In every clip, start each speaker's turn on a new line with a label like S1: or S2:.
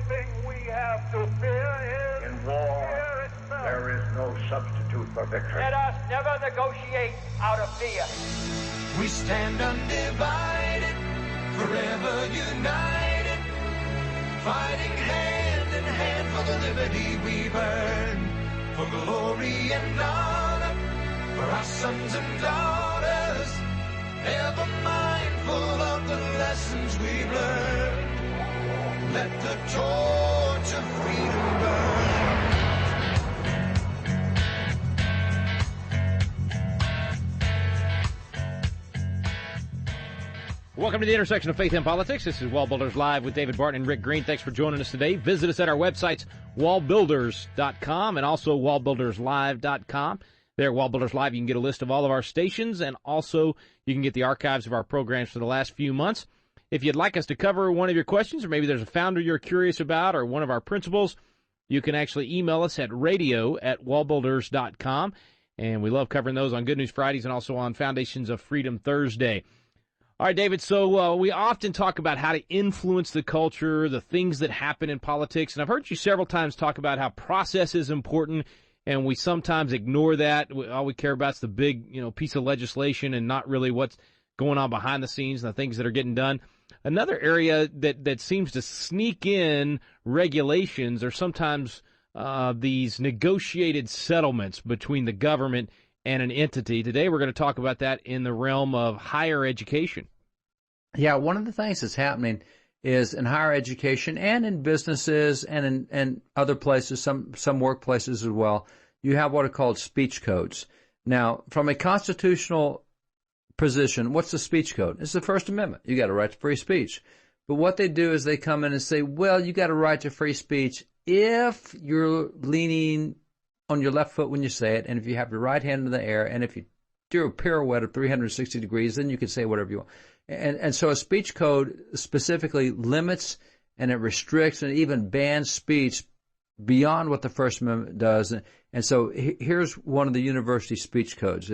S1: thing we have to fear is
S2: in war,
S1: fear itself.
S2: there is no substitute for victory.
S1: Let us never negotiate out of fear.
S3: We stand undivided, forever united, fighting hand in hand for the liberty we've earned, for glory and honor, for our sons and daughters, ever mindful of the lessons we've learned. Let the torch of freedom burn.
S4: Welcome to the intersection of faith and politics. This is WallBuilders Live with David Barton and Rick Green. Thanks for joining us today. Visit us at our websites, wallbuilders.com and also wallbuilderslive.com. There at WallBuilders Live, you can get a list of all of our stations, and also you can get the archives of our programs for the last few months. If you'd like us to cover one of your questions, or maybe there's a founder you're curious about, or one of our principals, you can actually email us at radio@wallbuilders.com. And we love covering those on Good News Fridays and also on Foundations of Freedom Thursday. All right, David, so we often talk about how to influence the culture, the things that happen in politics, and I've heard you several times talk about how process is important, and we sometimes ignore that. All we care about is the big, piece of legislation and not really what's going on behind the scenes and the things that are getting done. Another area that seems to sneak in regulations are sometimes these negotiated settlements between the government and an entity. Today we're going to talk about that in the realm of higher education.
S5: Yeah, one of the things that's happening is in higher education and in businesses and in other places, some workplaces as well, you have what are called speech codes. Now, from a constitutional position, what's the speech code? It's the First Amendment. You got a right to free speech. But what they do is they come in and say, well, you got a right to free speech if you're leaning on your left foot when you say it, and if you have your right hand in the air, and if you do a pirouette of 360 degrees, then you can say whatever you want. And so a speech code specifically limits and it restricts and even bans speech beyond what the First Amendment does. And so here's one of the university speech codes.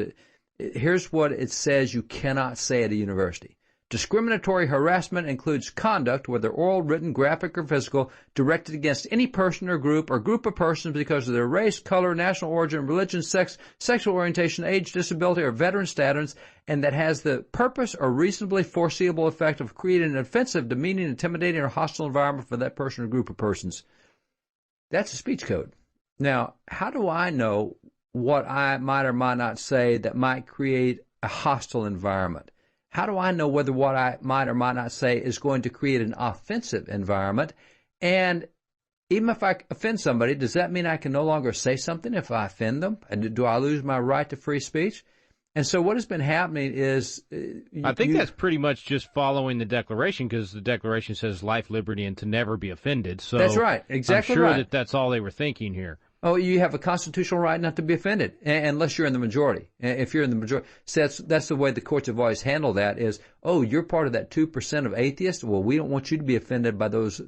S5: Here's what it says you cannot say at a university. Discriminatory harassment includes conduct, whether oral, written, graphic, or physical, directed against any person or group of persons because of their race, color, national origin, religion, sex, sexual orientation, age, disability, or veteran status, and that has the purpose or reasonably foreseeable effect of creating an offensive, demeaning, intimidating, or hostile environment for that person or group of persons. That's a speech code. Now, how do I know what I might or might not say that might create a hostile environment? How do I know whether what I might or might not say is going to create an offensive environment? And even if I offend somebody, does that mean I can no longer say something if I offend them? And do I lose my right to free speech? And so what has been happening is...
S4: I think that's pretty much just following the Declaration, because the Declaration says life, liberty, and to never be offended. So
S5: that's right. Exactly
S4: right. I'm sure
S5: right.
S4: that's all they were thinking here.
S5: Oh, you have a constitutional right not to be offended, unless you're in the majority. If you're in the majority, so that's the way the courts have always handled that is, oh, you're part of that 2% of atheists? Well, we don't want you to be offended by those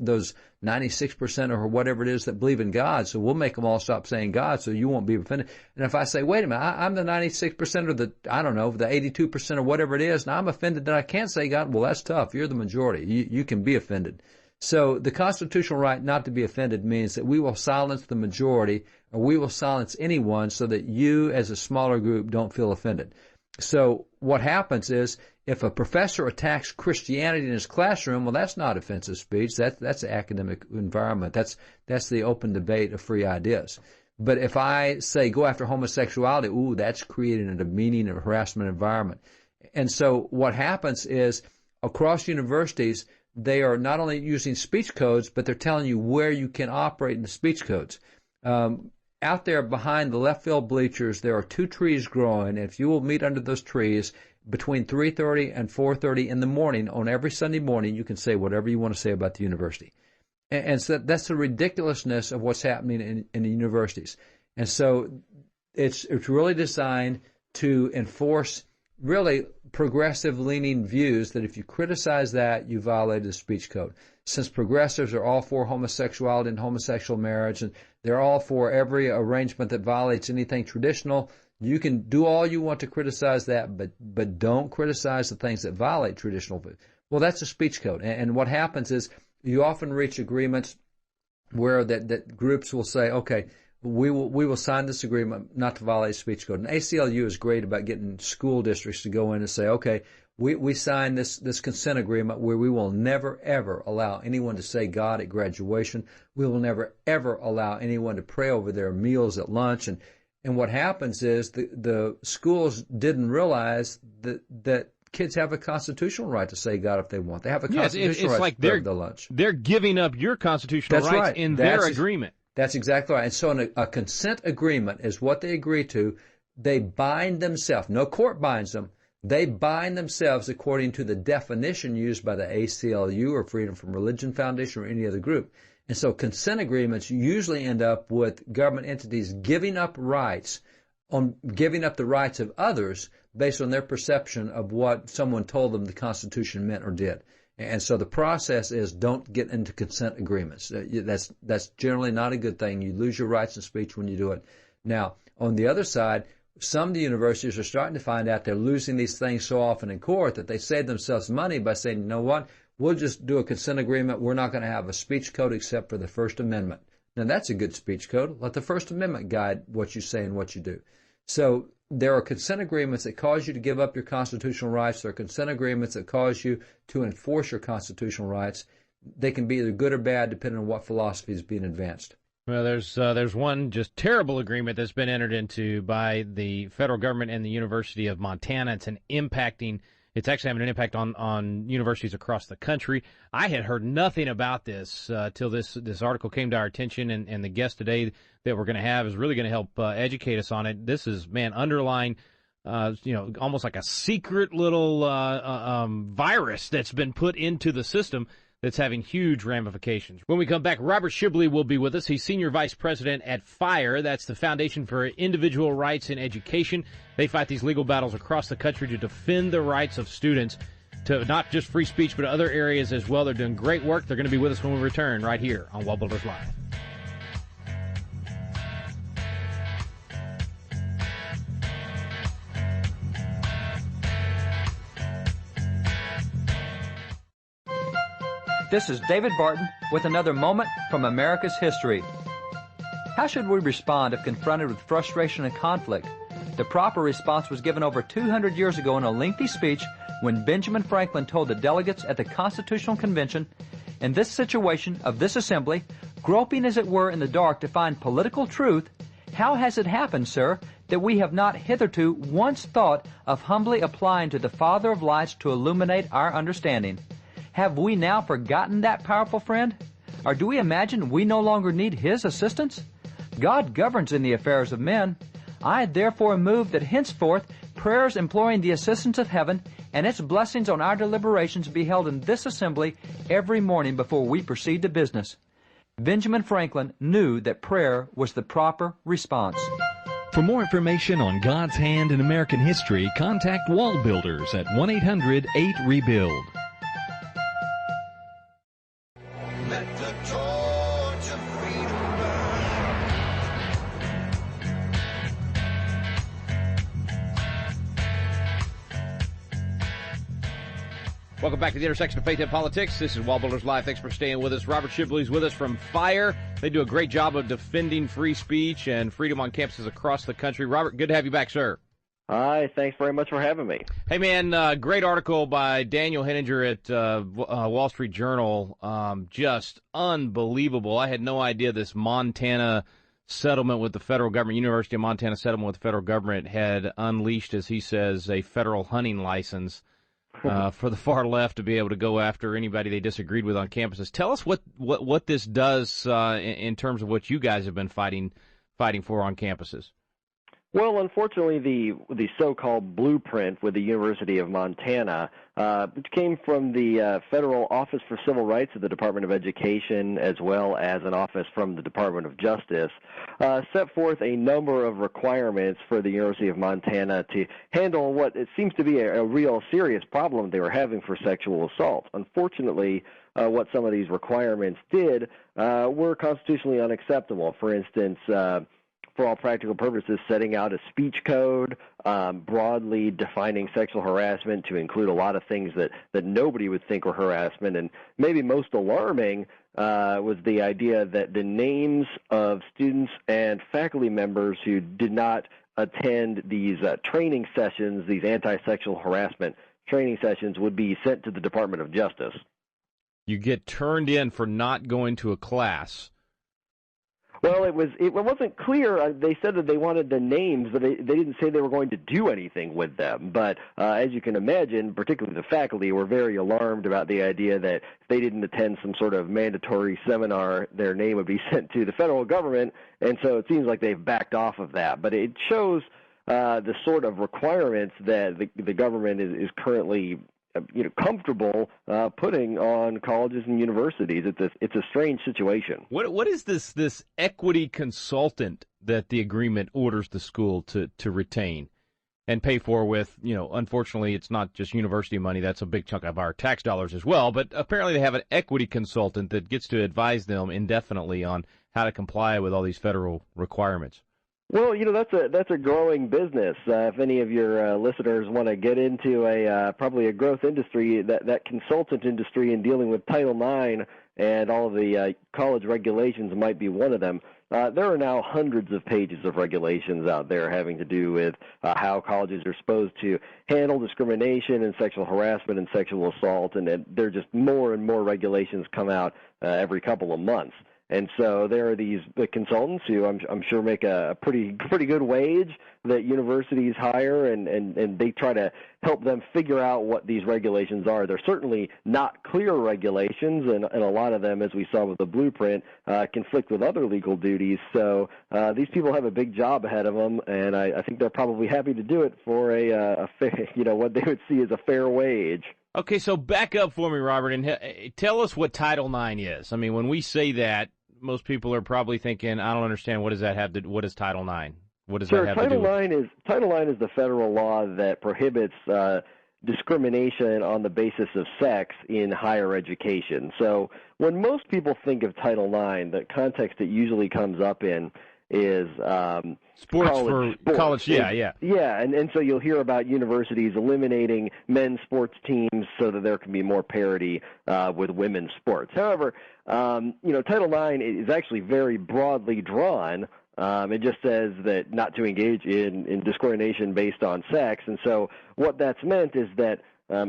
S5: 96% or whatever it is that believe in God, so we'll make them all stop saying God so you won't be offended. And if I say, wait a minute, I'm the 96% or the 82% or whatever it is, and I'm offended that I can't say God, well, that's tough. You're the majority. You can be offended. So the constitutional right not to be offended means that we will silence the majority, or we will silence anyone so that you as a smaller group don't feel offended. So what happens is if a professor attacks Christianity in his classroom, well, that's not offensive speech. That's the academic environment. That's the open debate of free ideas. But if I say go after homosexuality, ooh, that's creating a demeaning and harassment environment. And so what happens is across universities, they are not only using speech codes, but they're telling you where you can operate in the speech codes. Out there behind the left field bleachers, there are 2 trees growing. If you will meet under those trees between 3:30 and 4:30 in the morning on every Sunday morning, you can say whatever you want to say about the university. And so that's the ridiculousness of what's happening in the universities. And so it's really designed to enforce really progressive-leaning views that if you criticize that, you violated the speech code. Since progressives are all for homosexuality and homosexual marriage, and they're all for every arrangement that violates anything traditional, you can do all you want to criticize that, but don't criticize the things that violate traditional. Well, that's a speech code. And what happens is you often reach agreements where that groups will say, okay, we will sign this agreement not to violate speech code. And ACLU is great about getting school districts to go in and say, okay, we sign this consent agreement where we will never, ever allow anyone to say God at graduation. We will never, ever allow anyone to pray over their meals at lunch. And what happens is the schools didn't realize that kids have a constitutional right to say God if they want. They have a constitutional right
S4: like
S5: to serve the lunch.
S4: They're giving up your constitutional rights in their agreement.
S5: That's exactly right. And so a consent agreement is what they agree to. They bind themselves. No court binds them. They bind themselves according to the definition used by the ACLU or Freedom from Religion Foundation or any other group. And so consent agreements usually end up with government entities giving up the rights of others based on their perception of what someone told them the Constitution meant or did. And so the process is don't get into consent agreements. That's generally not a good thing. You lose your rights of speech when you do it. Now, on the other side, some of the universities are starting to find out they're losing these things so often in court that they save themselves money by saying, you know what, we'll just do a consent agreement. We're not going to have a speech code except for the First Amendment. Now, that's a good speech code. Let the First Amendment guide what you say and what you do. So there are consent agreements that cause you to give up your constitutional rights. There are consent agreements that cause you to enforce your constitutional rights. They can be either good or bad depending on what philosophy is being advanced.
S4: Well, there's one just terrible agreement that's been entered into by the federal government and the University of Montana. It's actually having an impact on universities across the country. I had heard nothing about this till this article came to our attention, and the guest today that we're going to have is really going to help educate us on it. This is, underlying, almost like a secret little virus that's been put into the system that's having huge ramifications. When we come back, Robert Shibley will be with us. He's Senior Vice President at FIRE. That's the Foundation for Individual Rights in Education. They fight these legal battles across the country to defend the rights of students to not just free speech, but other areas as well. They're doing great work. They're going to be with us when we return right here on WallBuilders Live.
S6: This is David Barton with another moment from America's history. How should we respond if confronted with frustration and conflict? The proper response was given over 200 years ago in a lengthy speech when Benjamin Franklin told the delegates at the Constitutional Convention, "In this situation of this assembly, groping as it were in the dark to find political truth, how has it happened, sir, that we have not hitherto once thought of humbly applying to the Father of lights to illuminate our understanding? Have we now forgotten that powerful friend? Or do we imagine we no longer need His assistance? God governs in the affairs of men. I therefore move that henceforth prayers imploring the assistance of heaven and its blessings on our deliberations be held in this assembly every morning before we proceed to business." Benjamin Franklin knew that prayer was the proper response.
S7: For more information on God's hand in American history, contact WallBuilders at 1-800-8-REBUILD.
S3: Let the torch of freedom burn.
S4: Welcome back to the intersection of faith and politics. This is WallBuilders Live. Thanks for staying with us. Robert Shibley's with us from FIRE. They do a great job of defending free speech and freedom on campuses across the country. Robert, good to have you back, sir.
S8: Hi, thanks very much for having me.
S4: Hey, man, great article by Daniel Henninger at Wall Street Journal. Just unbelievable. I had no idea this Montana settlement with the federal government, University of Montana settlement with the federal government, had unleashed, as he says, a federal hunting license for the far left to be able to go after anybody they disagreed with on campuses. Tell us what this does in terms of what you guys have been fighting for on campuses.
S8: Well, unfortunately, the so-called blueprint with the University of Montana, which came from the Federal Office for Civil Rights of the Department of Education, as well as an office from the Department of Justice, set forth a number of requirements for the University of Montana to handle what it seems to be a real serious problem they were having for sexual assault. Unfortunately, what some of these requirements did were constitutionally unacceptable. For instance, for all practical purposes, setting out a speech code, broadly defining sexual harassment to include a lot of things that nobody would think were harassment. And maybe most alarming was the idea that the names of students and faculty members who did not attend these training sessions, these anti-sexual harassment training sessions, would be sent to the Department of Justice.
S4: You get turned in for not going to a class.
S8: Well, it wasn't clear. They said that they wanted the names, but they didn't say they were going to do anything with them. But as you can imagine, particularly the faculty were very alarmed about the idea that if they didn't attend some sort of mandatory seminar, their name would be sent to the federal government. And so it seems like they've backed off of that. But it shows the sort of requirements that the government is currently comfortable putting on colleges and universities. It's a strange situation.
S4: What is this equity consultant that the agreement orders the school to retain and pay for with, unfortunately, it's not just university money. That's a big chunk of our tax dollars as well. But apparently they have an equity consultant that gets to advise them indefinitely on how to comply with all these federal requirements.
S8: Well, that's a growing business. If any of your listeners want to get into probably a growth industry, that consultant industry in dealing with Title IX and all of the college regulations might be one of them. There are now hundreds of pages of regulations out there having to do with how colleges are supposed to handle discrimination and sexual harassment and sexual assault, and there are just more and more regulations come out every couple of months. And so there are the consultants who I'm sure make a pretty good wage that universities hire, and they try to help them figure out what these regulations are. They're certainly not clear regulations, and a lot of them, as we saw with the blueprint, conflict with other legal duties. So these people have a big job ahead of them, and I think they're probably happy to do it for a fair, what they would see as a fair wage.
S4: Okay, so back up for me, Robert, and tell us what Title IX is. I mean, when we say that, most people are probably thinking, I don't understand, what does that have to? What is Title IX? What does that have to do with?
S8: Title IX is the federal law that prohibits discrimination on the basis of sex in higher education. So when most people think of Title IX, the context it usually comes up in is
S4: sports. College, yeah.
S8: Yeah, and so you'll hear about universities eliminating men's sports teams so that there can be more parity with women's sports. However, Title IX is actually very broadly drawn. It just says that not to engage in discrimination based on sex. And so what that's meant is that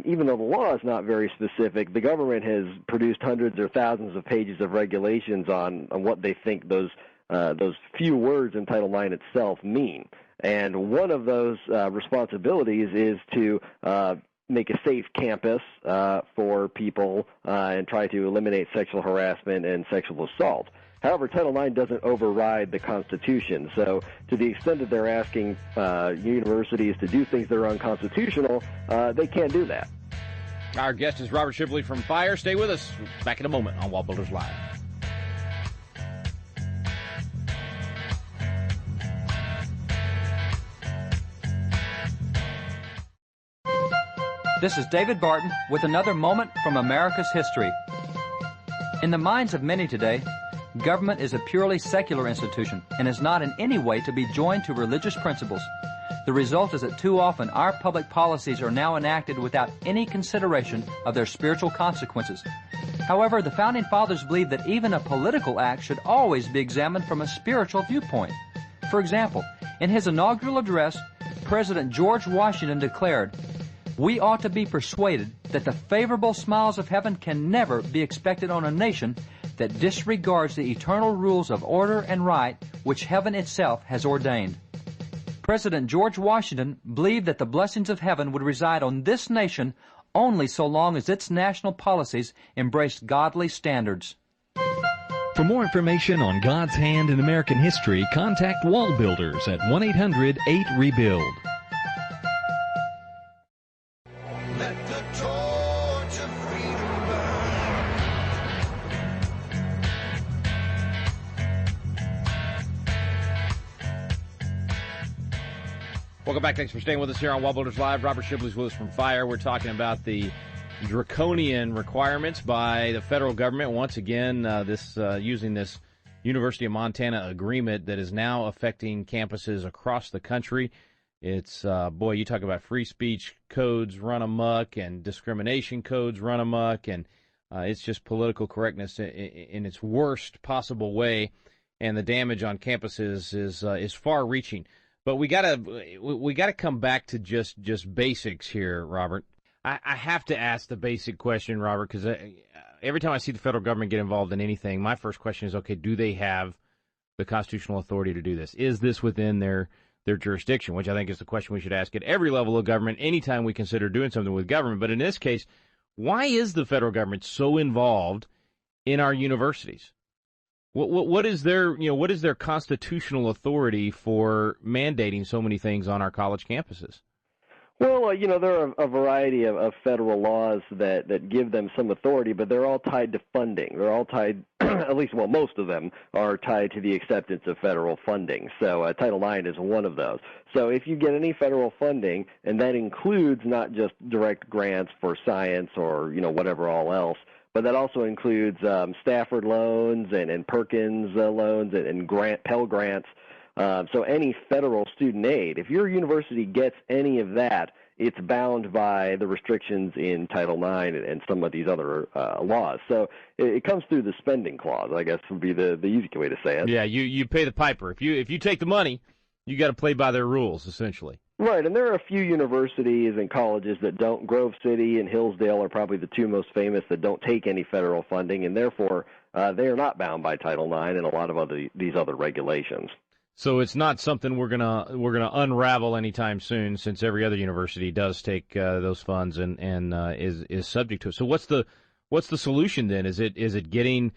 S8: even though the law is not very specific, the government has produced hundreds or thousands of pages of regulations on what they think those few words in Title IX itself mean. And one of those responsibilities is to make a safe campus for people and try to eliminate sexual harassment and sexual assault. However, Title IX doesn't override the Constitution. So to the extent that they're asking universities to do things that are unconstitutional, they can't do that.
S4: Our guest is Robert Shibley from FIRE. Stay with us. Back in a moment on WallBuilders Live.
S6: This is David Barton with another moment from America's history. In the minds of many today, government is a purely secular institution and is not in any way to be joined to religious principles. The result is that too often our public policies are now enacted without any consideration of their spiritual consequences. However, the Founding Fathers believed that even a political act should always be examined from a spiritual viewpoint. For example, in his inaugural address, President George Washington declared, "We ought to be persuaded that the favorable smiles of heaven can never be expected on a nation that disregards the eternal rules of order and right which heaven itself has ordained." President George Washington believed that the blessings of heaven would reside on this nation only so long as its national policies embraced godly standards.
S7: For more information on God's hand in American history, contact WallBuilders at 1-800-8REBUILD.
S3: Let the torch of freedom burn.
S4: Welcome back. Thanks for staying with us here on WallBuilders Live. Robert Shibley's with us from FIRE. We're talking about the draconian requirements by the federal government. Once again, using this University of Montana agreement that is now affecting campuses across the country. It's, boy, you talk about free speech codes run amok and discrimination codes run amok, and it's just political correctness in its worst possible way, and the damage on campuses is far-reaching. But we gotta come back to just basics here, Robert. I have to ask the basic question, Robert, because every time I see the federal government get involved in anything, my first question is, okay, do they have the constitutional authority to do this? Is this within their jurisdiction, which I think is the question we should ask at every level of government anytime we consider doing something with government. But in this case, why is the federal government so involved in our universities? What is their constitutional authority for mandating so many things on our college campuses?
S8: Well, there are a variety of federal laws that give them some authority, but they're all tied to funding. They're all tied, at least, well, most of them are tied to the acceptance of federal funding. So Title IX is one of those. So if you get any federal funding, and that includes not just direct grants for science or, whatever all else, but that also includes Stafford loans and Perkins loans and Pell Grants. So any federal student aid, if your university gets any of that, it's bound by the restrictions in Title IX and some of these other laws. So it comes through the spending clause, I guess would be the easy way to say it.
S4: Yeah, you pay the piper. If you take the money, you got to play by their rules, essentially.
S8: Right, and there are a few universities and colleges that don't. Grove City and Hillsdale are probably the two most famous that don't take any federal funding, and therefore they are not bound by Title IX and a lot of these other regulations.
S4: So it's not something we're gonna unravel anytime soon, since every other university does take those funds and is subject to it. So what's the solution then? Is it getting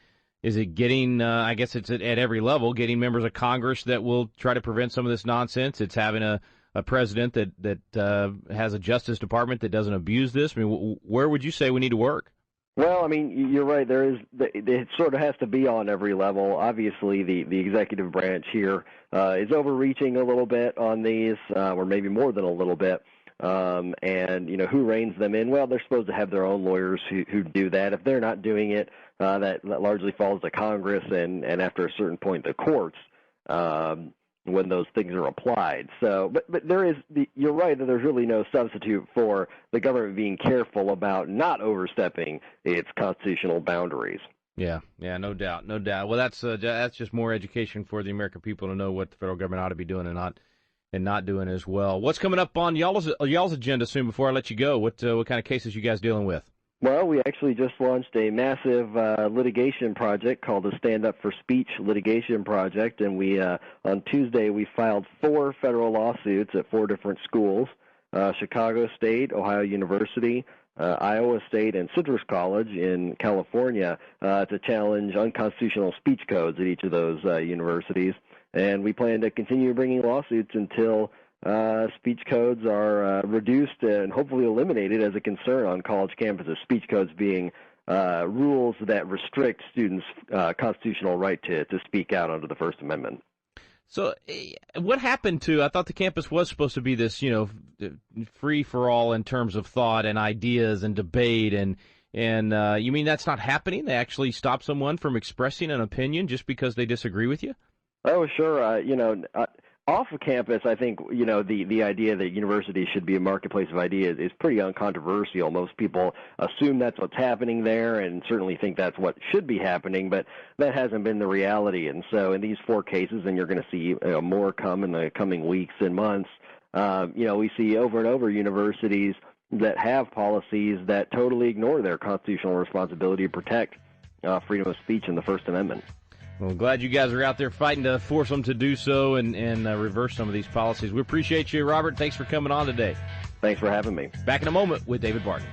S4: I guess it's at every level, getting members of Congress that will try to prevent some of this nonsense. It's having a president that has a Justice Department that doesn't abuse this. I mean, where would you say we need to work?
S8: Well, I mean, you're right. It sort of has to be on every level. Obviously, the executive branch here is overreaching a little bit on these, or maybe more than a little bit. And who reins them in? Well, they're supposed to have their own lawyers who do that. If they're not doing it, that largely falls to Congress and after a certain point, the courts. When those things are applied. So, but you're right that there's really no substitute for the government being careful about not overstepping its constitutional boundaries.
S4: Yeah, no doubt. Well, that's just more education for the American people to know what the federal government ought to be doing and not doing as well. What's coming up on y'all's agenda soon? Before I let you go, what kind of cases you guys dealing with?
S8: Well, we actually just launched a massive litigation project called the Stand Up for Speech Litigation Project, and on Tuesday we filed 4 federal lawsuits at 4 different schools, Chicago State, Ohio University, Iowa State, and Citrus College in California to challenge unconstitutional speech codes at each of those universities. And we plan to continue bringing lawsuits until speech codes are reduced and hopefully eliminated as a concern on college campuses, speech codes being rules that restrict students' constitutional right to speak out under the First Amendment.
S4: So what happened to, I thought the campus was supposed to be this, free-for-all in terms of thought and ideas and debate, and you mean that's not happening? They actually stop someone from expressing an opinion just because they disagree with you?
S8: Oh, sure. Off of campus, I think, the idea that universities should be a marketplace of ideas is pretty uncontroversial. Most people assume that's what's happening there and certainly think that's what should be happening, but that hasn't been the reality. And so in these 4 cases, and you're going to see more come in the coming weeks and months, we see over and over universities that have policies that totally ignore their constitutional responsibility to protect freedom of speech and the First Amendment.
S4: Well, glad you guys are out there fighting to force them to do so and reverse some of these policies. We appreciate you, Robert. Thanks for coming on today.
S8: Thanks for having me.
S4: Back in a moment with David Barton.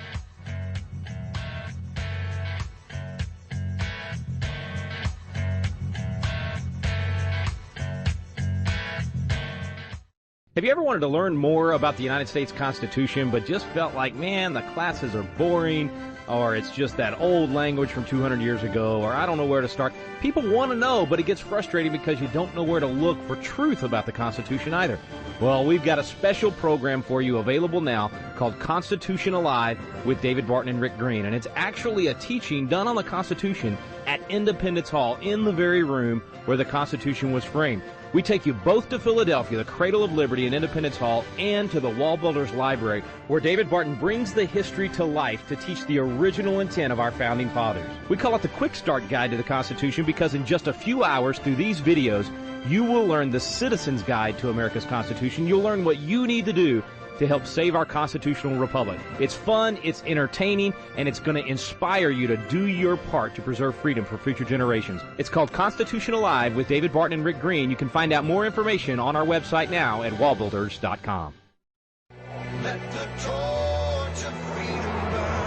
S4: Have you ever wanted to learn more about the United States Constitution but just felt like, man, the classes are boring, or it's just that old language from 200 years ago, or I don't know where to start. People want to know, but it gets frustrating because you don't know where to look for truth about the Constitution either. Well, we've got a special program for you available now called Constitution Alive with David Barton and Rick Green, and it's actually a teaching done on the Constitution at Independence Hall in the very room where the Constitution was framed. We take you both to Philadelphia, the cradle of liberty and Independence Hall, and to the WallBuilders Library, where David Barton brings the history to life to teach the original intent of our founding fathers. We call it the Quick Start Guide to the Constitution because in just a few hours through these videos, you will learn the Citizen's Guide to America's Constitution. You'll learn what you need to do to help save our constitutional republic. It's fun, it's entertaining, and it's going to inspire you to do your part to preserve freedom for future generations. It's called Constitution Alive with David Barton and Rick Green. You can find out more information on our website now at wallbuilders.com.
S3: Let the torch of freedom burn.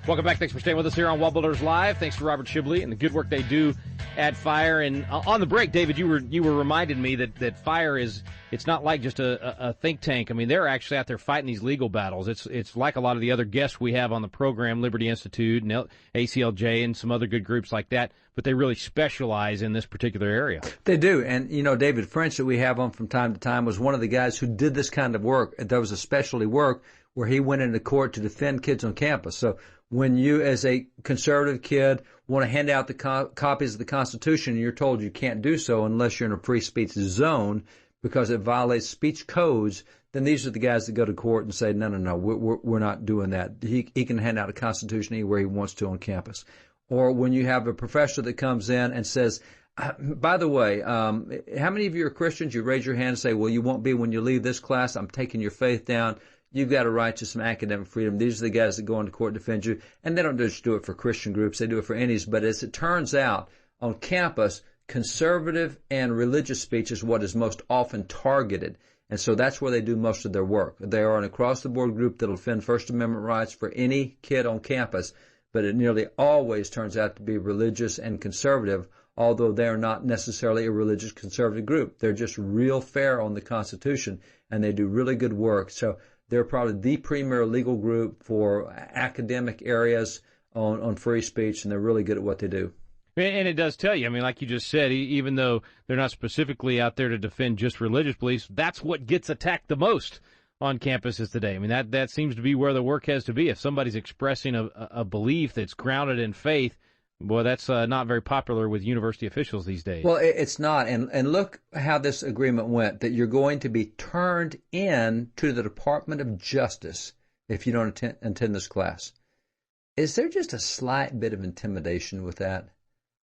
S4: Welcome back. Thanks for staying with us here on WallBuilders Live. Thanks to Robert Shibley and the good work they do at FIRE. And on the break, David, you were reminding me that FIRE it's not like just a think tank. I mean, they're actually out there fighting these legal battles. It's like a lot of the other guests we have on the program, Liberty Institute and ACLJ and some other good groups like that, but they really specialize in this particular area.
S5: They do. And, David French that we have on from time to time was one of the guys who did this kind of work. There was a specialty work where he went into court to defend kids on campus. So when you, as a conservative kid, want to hand out the copies of the Constitution, you're told you can't do so unless you're in a free speech zone because it violates speech codes, then these are the guys that go to court and say, no, we're not doing that. He can hand out a Constitution anywhere he wants to on campus. Or when you have a professor that comes in and says, by the way, how many of you are Christians? You raise your hand and say, well, you won't be when you leave this class. I'm taking your faith down. You've got a right to some academic freedom. These are the guys that go into court to defend you. And they don't just do it for Christian groups. They do it for any. But as it turns out, on campus, conservative and religious speech is what is most often targeted. And so that's where they do most of their work. They are an across-the-board group that will defend First Amendment rights for any kid on campus. But it nearly always turns out to be religious and conservative, although they are not necessarily a religious conservative group. They're just real fair on the Constitution, and they do really good work. So they're probably the premier legal group for academic areas on free speech, and they're really good at what they do.
S4: And it does tell you, I mean, like you just said, even though they're not specifically out there to defend just religious beliefs, that's what gets attacked the most on campuses today. I mean, that seems to be where the work has to be. If somebody's expressing a belief that's grounded in faith, boy, that's not very popular with university officials these days.
S5: Well, it's not. And look how this agreement went, that you're going to be turned in to the Department of Justice if you don't attend this class. Is there just a slight bit of intimidation with that?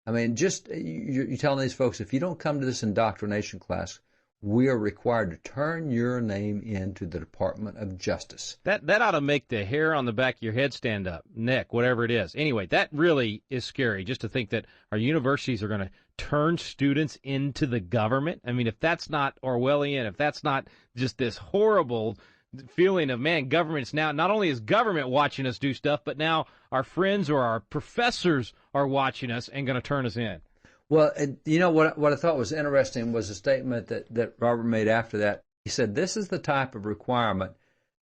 S5: I mean, just you're telling these folks, if you don't come to this indoctrination class, we are required to turn your name into the Department of Justice.
S4: That ought to make the hair on the back of your head stand up, neck, whatever it is. Anyway, that really is scary, just to think that our universities are going to turn students into the government. I mean, if that's not Orwellian, if that's not just this horrible feeling of, man, government's now, not only is government watching us do stuff, but now our friends or our professors are watching us and going to turn us in.
S5: Well, what I thought was interesting was a statement that Robert made after that. He said, this is the type of requirement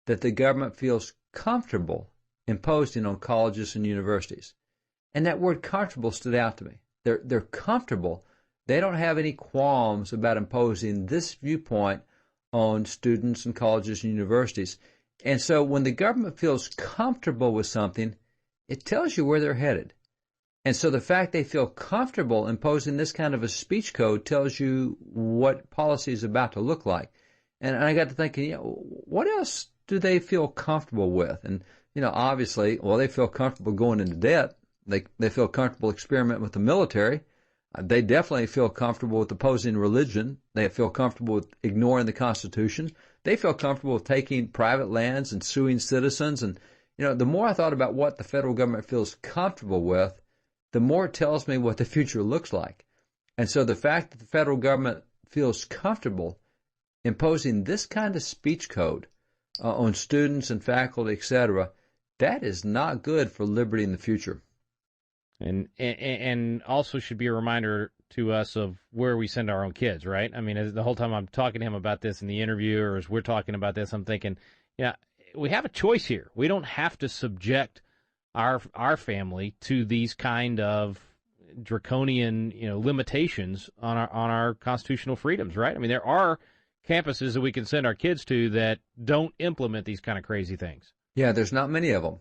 S5: that the government feels comfortable imposing on colleges and universities. And that word comfortable stood out to me. They're comfortable. They don't have any qualms about imposing this viewpoint on students and colleges and universities. And so when the government feels comfortable with something, it tells you where they're headed. And so the fact they feel comfortable imposing this kind of a speech code tells you what policy is about to look like. And I got to thinking, what else do they feel comfortable with? And, obviously, well, they feel comfortable going into debt. They feel comfortable experimenting with the military. They definitely feel comfortable with opposing religion. They feel comfortable with ignoring the Constitution. They feel comfortable with taking private lands and suing citizens. And, the more I thought about what the federal government feels comfortable with, the more it tells me what the future looks like. And so the fact that the federal government feels comfortable imposing this kind of speech code on students and faculty, etc., that is not good for liberty in the future.
S4: And also should be a reminder to us of where we send our own kids, right? I mean, the whole time I'm talking to him about this in the interview, or as we're talking about this, I'm thinking, yeah, we have a choice here. We don't have to subject our family to these kind of draconian, limitations on our constitutional freedoms, right? I mean, there are campuses that we can send our kids to that don't implement these kind of crazy things.
S5: Yeah, there's not many of them.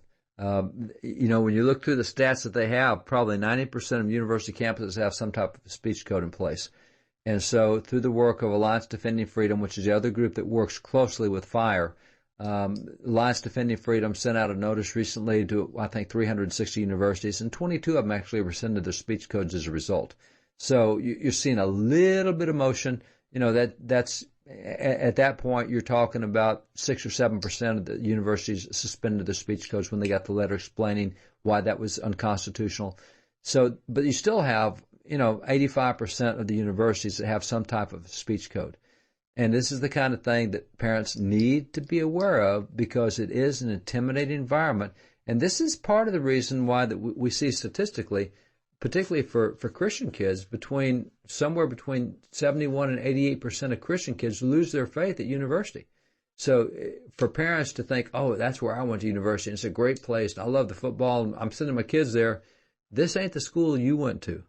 S5: When you look through the stats that they have, probably 90% of university campuses have some type of speech code in place. And so through the work of Alliance Defending Freedom, which is the other group that works closely with FIRE, Alliance Defending Freedom sent out a notice recently to, I think, 360 universities, and 22 of them actually rescinded their speech codes as a result. So you're seeing a little bit of motion. That's at that point, you're talking about 6 or 7% of the universities suspended their speech codes when they got the letter explaining why that was unconstitutional. So, but you still have, 85% of the universities that have some type of speech code. And this is the kind of thing that parents need to be aware of, because it is an intimidating environment. And this is part of the reason why that we see statistically, particularly for Christian kids, somewhere between 71 and 88% of Christian kids lose their faith at university. So for parents to think, oh, that's where I went to university, and it's a great place, and I love the football, and I'm sending my kids there, this ain't the school you went to.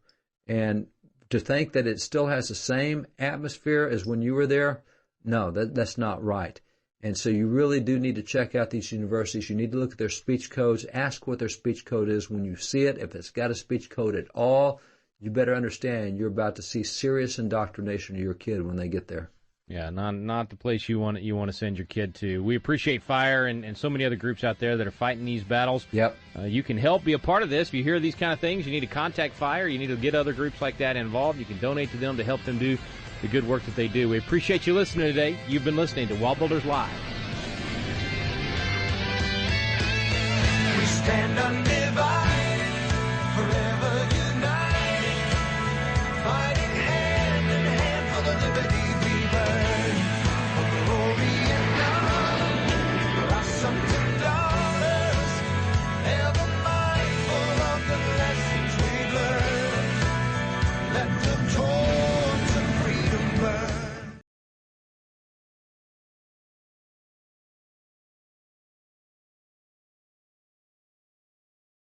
S5: And to think that it still has the same atmosphere as when you were there, no, that's not right. And so you really do need to check out these universities. You need to look at their speech codes, ask what their speech code is when you see it. If it's got a speech code at all, you better understand you're about to see serious indoctrination of your kid when they get there.
S4: Yeah, not the place you want to send your kid to. We appreciate FIRE and so many other groups out there that are fighting these battles.
S5: Yep.
S4: You can help, be a part of this. If you hear these kind of things, you need to contact FIRE. You need to get other groups like that involved. You can donate to them to help them do the good work that they do. We appreciate you listening today. You've been listening to WallBuilders Live.
S3: We stand under